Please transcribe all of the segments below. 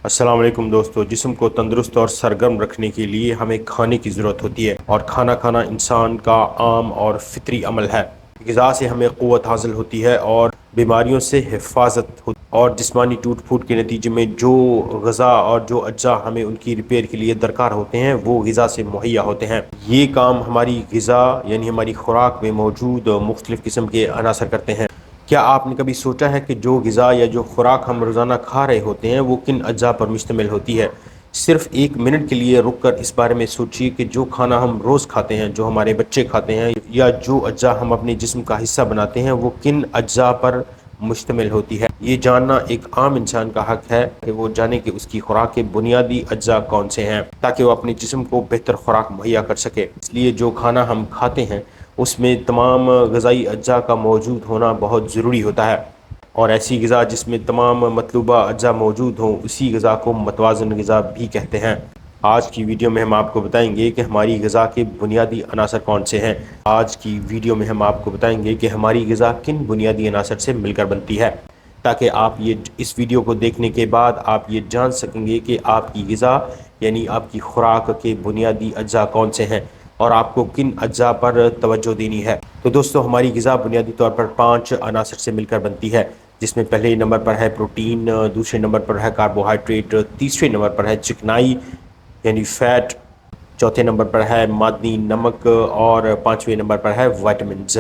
السلام علیکم دوستو، جسم کو تندرست اور سرگرم رکھنے کے لیے ہمیں کھانے کی ضرورت ہوتی ہے، اور کھانا کھانا انسان کا عام اور فطری عمل ہے۔ غذا سے ہمیں قوت حاصل ہوتی ہے اور بیماریوں سے حفاظت ہوتی ہے، اور جسمانی ٹوٹ پھوٹ کے نتیجے میں جو غذا اور جو اجزاء ہمیں ان کی ریپیئر کے لیے درکار ہوتے ہیں وہ غذا سے مہیا ہوتے ہیں۔ یہ کام ہماری غذا یعنی ہماری خوراک میں موجود مختلف قسم کے عناصر کرتے ہیں۔ کیا آپ نے کبھی سوچا ہے کہ جو غذا یا جو خوراک ہم روزانہ کھا رہے ہوتے ہیں وہ کن اجزاء پر مشتمل ہوتی ہے؟ صرف ایک منٹ کے لیے رک کر اس بارے میں سوچیے کہ جو کھانا ہم روز کھاتے ہیں، جو ہمارے بچے کھاتے ہیں، یا جو اجزاء ہم اپنے جسم کا حصہ بناتے ہیں وہ کن اجزاء پر مشتمل ہوتی ہے۔ یہ جاننا ایک عام انسان کا حق ہے کہ وہ جانے کہ اس کی خوراک کے بنیادی اجزاء کون سے ہیں، تاکہ وہ اپنے جسم کو بہتر خوراک مہیا کر سکے۔ اس لیے جو کھانا ہم کھاتے ہیں اس میں تمام غذائی اجزاء کا موجود ہونا بہت ضروری ہوتا ہے، اور ایسی غذا جس میں تمام مطلوبہ اجزاء موجود ہوں اسی غذا کو متوازن غذا بھی کہتے ہیں۔ آج کی ویڈیو میں ہم آپ کو بتائیں گے کہ ہماری غذا کے بنیادی عناصر کون سے ہیں۔ آج کی ویڈیو میں ہم آپ کو بتائیں گے کہ ہماری غذا کن بنیادی عناصر سے مل کر بنتی ہے، تاکہ آپ اس ویڈیو کو دیکھنے کے بعد آپ یہ جان سکیں گے کہ آپ کی غذا یعنی آپ کی خوراک کے بنیادی اجزاء کون سے ہیں اور آپ کو کن اجزاء پر توجہ دینی ہے۔ تو دوستو، ہماری غذا بنیادی طور پر 5 عناصر سے مل کر بنتی ہے، جس میں پہلے نمبر پر ہے پروٹین، دوسرے نمبر پر ہے کاربوہائیڈریٹ، تیسرے نمبر پر ہے چکنائی یعنی فیٹ، چوتھے نمبر پر ہے معدنی نمک، اور پانچویں نمبر پر ہے وائٹامنز۔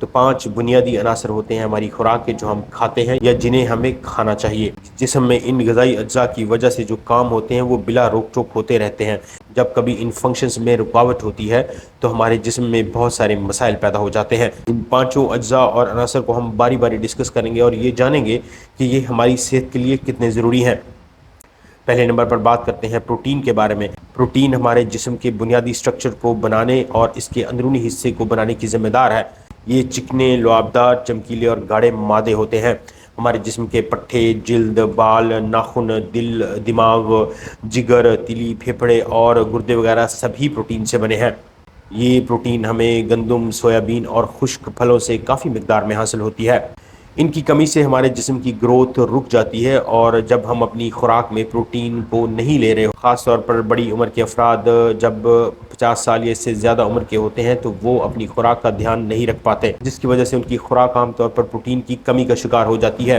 تو 5 بنیادی عناصر ہوتے ہیں ہماری خوراک کے جو ہم کھاتے ہیں یا جنہیں ہمیں کھانا چاہیے۔ جسم میں ان غذائی اجزاء کی وجہ سے جو کام ہوتے ہیں وہ بلا روک ٹوک ہوتے رہتے ہیں۔ جب کبھی ان فنکشنز میں رکاوٹ ہوتی ہے تو ہمارے جسم میں بہت سارے مسائل پیدا ہو جاتے ہیں۔ ان 5 اجزاء اور عناصر کو ہم باری باری ڈسکس کریں گے اور یہ جانیں گے کہ یہ ہماری صحت کے لیے کتنے ضروری ہیں۔ پہلے نمبر پر بات کرتے ہیں پروٹین کے بارے میں۔ پروٹین ہمارے جسم کے بنیادی سٹرکچر کو بنانے اور اس کے اندرونی حصے کو بنانے کی ذمہ دار ہے۔ یہ چکنے، لعابدار، چمکیلے اور گاڑے مادے ہوتے ہیں۔ ہمارے جسم کے پٹھے، جلد، بال، ناخن، دل، دماغ، جگر، تیلی، پھیپھڑے اور گردے وغیرہ سبھی پروٹین سے بنے ہیں۔ یہ پروٹین ہمیں گندم، سویابین اور خشک پھلوں سے کافی مقدار میں حاصل ہوتی ہے۔ ان کی کمی سے ہمارے جسم کی گروتھ رک جاتی ہے، اور جب ہم اپنی خوراک میں پروٹین کو نہیں لے رہے، خاص طور پر بڑی عمر کے افراد جب 50 سال یا اس سے زیادہ عمر کے ہوتے ہیں تو وہ اپنی خوراک کا دھیان نہیں رکھ پاتے، جس کی وجہ سے ان کی خوراک عام طور پر پروٹین کی کمی کا شکار ہو جاتی ہے۔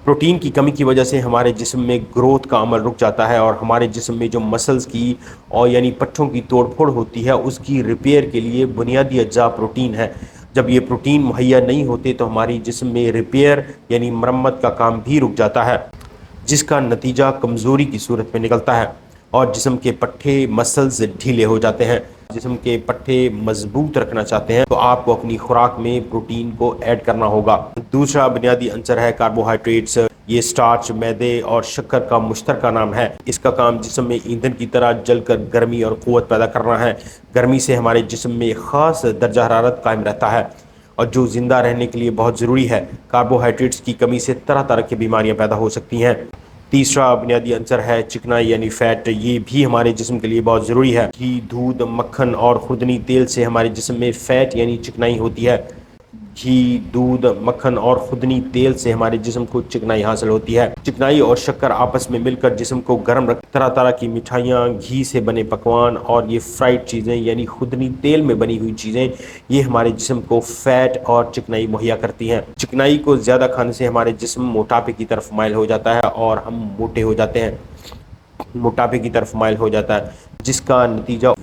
پروٹین کی کمی کی وجہ سے ہمارے جسم میں گروتھ کا عمل رک جاتا ہے، اور ہمارے جسم میں جو مسلز کی اور یعنی پٹھوں کی توڑ پھوڑ ہوتی ہے اس کی ریپیئر کے لیے بنیادی اجزاء پروٹین ہے۔ جب یہ پروٹین مہیا نہیں ہوتے تو ہماری جسم میں ریپیئر یعنی مرمت کا کام بھی رک جاتا ہے، جس کا نتیجہ کمزوری کی صورت میں نکلتا ہے، اور جسم کے پٹھے مسلز ڈھیلے ہو جاتے ہیں۔ جسم کے پٹھے مضبوط رکھنا چاہتے ہیں تو آپ کو اپنی خوراک میں پروٹین کو ایڈ کرنا ہوگا۔ دوسرا بنیادی عنصر ہے کاربوہائیڈریٹس۔ یہ سٹارچ، میدے اور شکر کا مشترکہ نام ہے۔ اس کا کام جسم میں ایندھن کی طرح جل کر گرمی اور قوت پیدا کرنا ہے۔ گرمی سے ہمارے جسم میں ایک خاص درجہ حرارت قائم رہتا ہے، اور جو زندہ رہنے کے لیے بہت ضروری ہے۔ کاربوہائیڈریٹس کی کمی سے طرح طرح کی بیماریاں پیدا ہو سکتی ہیں۔ تیسرا بنیادی عنصر ہے چکنائی یعنی فیٹ۔ یہ بھی ہمارے جسم کے لیے بہت ضروری ہے۔ گھی، دودھ، مکھن اور خوردنی تیل سے ہمارے جسم میں فیٹ یعنی چکنائی ہوتی ہے۔ گھی، دودھ، مکھن اور خوردنی تیل سے ہمارے جسم کو چکنائی حاصل ہوتی ہے۔ چکنائی اور شکر آپس میں مل کر جسم کو گرم رکھ طرح طرح کی مٹھائیاں، گھی سے بنے پکوان اور یہ فرائڈ چیزیں یعنی خوردنی تیل میں بنی ہوئی چیزیں، یہ ہمارے جسم کو فیٹ اور چکنائی مہیا کرتی ہیں۔ چکنائی کو زیادہ کھانے سے ہمارے جسم موٹاپے کی طرف مائل ہو جاتا ہے اور ہم موٹے ہو جاتے ہیں، موٹاپے کی طرف مائل ہو جاتا ہے، جس کا نتیجہ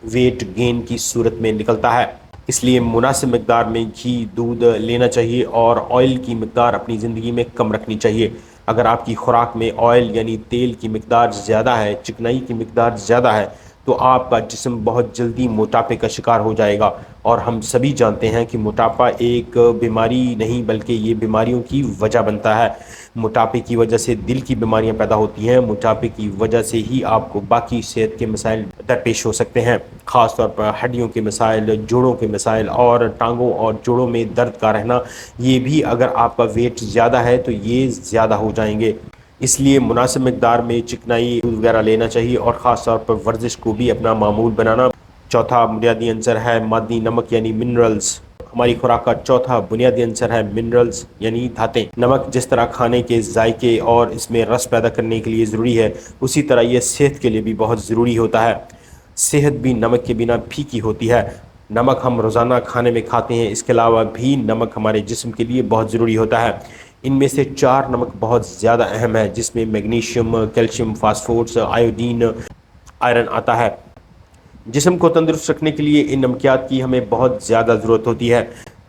ویٹ گین کی صورت میں نکلتا ہے۔ اس لیے مناسب مقدار میں گھی، دودھ لینا چاہیے اور آئل کی مقدار اپنی زندگی میں کم رکھنی چاہیے۔ اگر آپ کی خوراک میں آئل یعنی تیل کی مقدار زیادہ ہے، چکنائی کی مقدار زیادہ ہے، تو آپ کا جسم بہت جلدی موٹاپے کا شکار ہو جائے گا، اور ہم سبھی جانتے ہیں کہ موٹاپا ایک بیماری نہیں بلکہ یہ بیماریوں کی وجہ بنتا ہے۔ موٹاپے کی وجہ سے دل کی بیماریاں پیدا ہوتی ہیں، موٹاپے کی وجہ سے ہی آپ کو باقی صحت کے مسائل درپیش ہو سکتے ہیں، خاص طور پر ہڈیوں کے مسائل، جوڑوں کے مسائل اور ٹانگوں اور جوڑوں میں درد کا رہنا۔ یہ بھی اگر آپ کا ویٹ زیادہ ہے تو یہ زیادہ ہو جائیں گے۔ اس لیے مناسب مقدار میں چکنائی وغیرہ لینا چاہیے، اور خاص طور پر ورزش کو بھی اپنا معمول بنانا۔ چوتھا بنیادی عنصر ہے معدنی نمک یعنی منرلز۔ ہماری خوراک کا چوتھا بنیادی عنصر ہے منرلز یعنی دھاتیں۔ نمک جس طرح کھانے کے ذائقے اور اس میں رس پیدا کرنے کے لیے ضروری ہے، اسی طرح یہ صحت کے لیے بھی بہت ضروری ہوتا ہے۔ صحت بھی نمک کے بنا پھیکی ہوتی ہے۔ نمک ہم روزانہ کھانے میں کھاتے ہیں، اس کے علاوہ بھی نمک ہمارے جسم کے لیے بہت ضروری ہوتا ہے۔ ان میں سے 4 نمک بہت زیادہ اہم ہیں، جس میں magnesium, calcium, phosphorus, iodine, iron آتا ہے۔ جسم کو تندرست رکھنے کے لیے ان نمکیات کی ہمیں بہت زیادہ ضرورت ہوتی ہے۔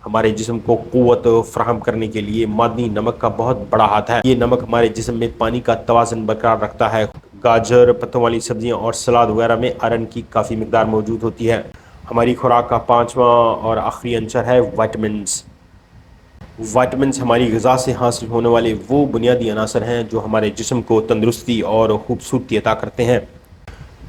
ہمارے جسم کو قوت فراہم کرنے کے لیے معدنی نمک کا بہت بڑا ہاتھ ہے۔ یہ نمک ہمارے جسم میں پانی کا توازن برقرار رکھتا ہے۔ گاجر، پتوں والی سبزیاں اور سلاد وغیرہ میں آئرن کی کافی مقدار موجود ہوتی ہے۔ ہماری خوراک کا 5واں اور آخری عنصر ہے وائٹامنز۔ وائٹامنز ہماری غذا سے حاصل ہونے والے وہ بنیادی عناصر ہیں جو ہمارے جسم کو تندرستی اور خوبصورتی عطا کرتے ہیں۔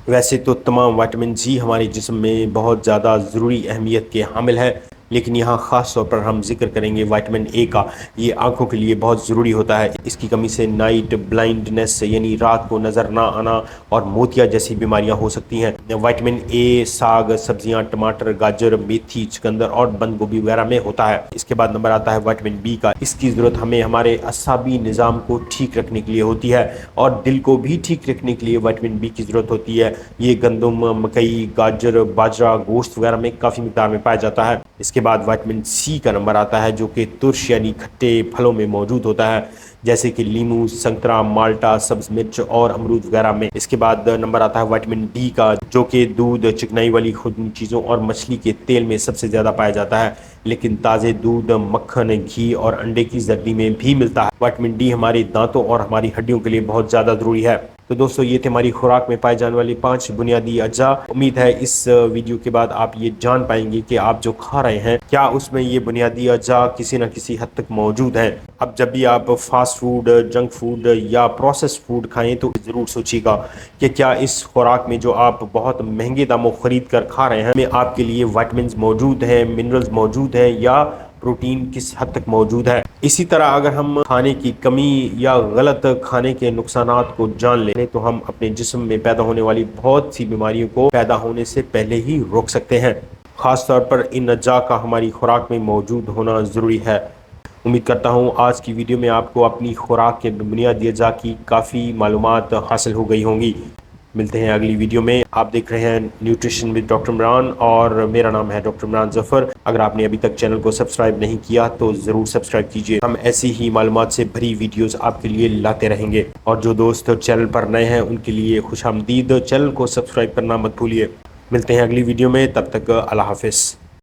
ویسے تو تمام وائٹامنز ہی ہمارے جسم میں بہت زیادہ ضروری اہمیت کے حامل ہے، لیکن یہاں خاص طور پر ہم ذکر کریں گے وائٹامن اے کا۔ یہ آنکھوں کے لیے بہت ضروری ہوتا ہے۔ اس کی کمی سے نائٹ بلائنڈنس یعنی رات کو نظر نہ آنا اور موتیا جیسی بیماریاں ہو سکتی ہیں۔ وائٹامن اے ساگ، سبزیاں، ٹماٹر، گاجر، میتھی، چقندر اور بند گوبھی وغیرہ میں ہوتا ہے۔ اس کے بعد نمبر آتا ہے وائٹامن بی کا۔ اس کی ضرورت ہمیں ہمارے اعصابی نظام کو ٹھیک رکھنے کے لیے ہوتی ہے اور دل کو بھی ٹھیک رکھنے کے لیے وائٹامن بی کی ضرورت ہوتی ہے۔ یہ گندم، مکئی، گاجر، باجرہ، گوشت وغیرہ میں کافی مقدار میں پایا جاتا ہے۔ اس کے بعد وائٹامن سی کا نمبر آتا ہے جو کہ ترش یعنی کھٹے پھلوں میں موجود ہوتا ہے، جیسے کہ لیمو، سنترا، مالٹا، سبز مرچ اور امرود وغیرہ میں۔ اس کے بعد نمبر آتا ہے وائٹامن ڈی کا جو کہ دودھ، چکنائی والی خوردنی چیزوں اور مچھلی کے تیل میں سب سے زیادہ پایا جاتا ہے، لیکن تازے دودھ، مکھن، گھی اور انڈے کی زردی میں بھی ملتا ہے۔ وائٹامن ڈی ہمارے دانتوں اور ہماری ہڈیوں کے لیے بہت زیادہ ضروری ہے۔ تو دوستو یہ تھے ہماری خوراک میں پائے جانے والے 5 بنیادی اجزاء۔ امید ہے اس ویڈیو کے بعد آپ یہ جان پائیں گے کہ آپ جو کھا رہے ہیں کیا اس میں یہ بنیادی اجزاء کسی نہ کسی حد تک موجود ہیں۔ اب جب بھی آپ فاسٹ فوڈ، جنک فوڈ یا پروسیس فوڈ کھائیں تو ضرور سوچیے گا کہ کیا اس خوراک میں جو آپ بہت مہنگے داموں خرید کر کھا رہے ہیں میں آپ کے لیے وائٹامنز موجود ہیں، منرلز موجود ہیں یا پروٹین کس حد تک موجود ہے۔ اسی طرح اگر ہم کھانے کی کمی یا غلط کھانے کے نقصانات کو جان لیں تو ہم اپنے جسم میں پیدا ہونے والی بہت سی بیماریوں کو پیدا ہونے سے پہلے ہی روک سکتے ہیں۔ خاص طور پر ان اجزاء کا ہماری خوراک میں موجود ہونا ضروری ہے۔ امید کرتا ہوں آج کی ویڈیو میں آپ کو اپنی خوراک کے بنیادی اجزاء کی کافی معلومات حاصل ہو گئی ہوں گی۔ ملتے ہیں اگلی ویڈیو میں۔ آپ دیکھ رہے ہیں نیوٹریشن ود ڈاکٹر عمران اور میرا نام ہے ڈاکٹر عمران ظفر۔ اگر آپ نے ابھی تک چینل کو سبسکرائب نہیں کیا تو ضرور سبسکرائب کیجئے۔ ہم ایسی ہی معلومات سے بھری ویڈیوز آپ کے لیے لاتے رہیں گے، اور جو دوست چینل پر نئے ہیں ان کے لیے خوش آمدید۔ چینل کو سبسکرائب کرنا مت بھولیے۔ ملتے ہیں اگلی ویڈیو میں، تب تک اللہ حافظ۔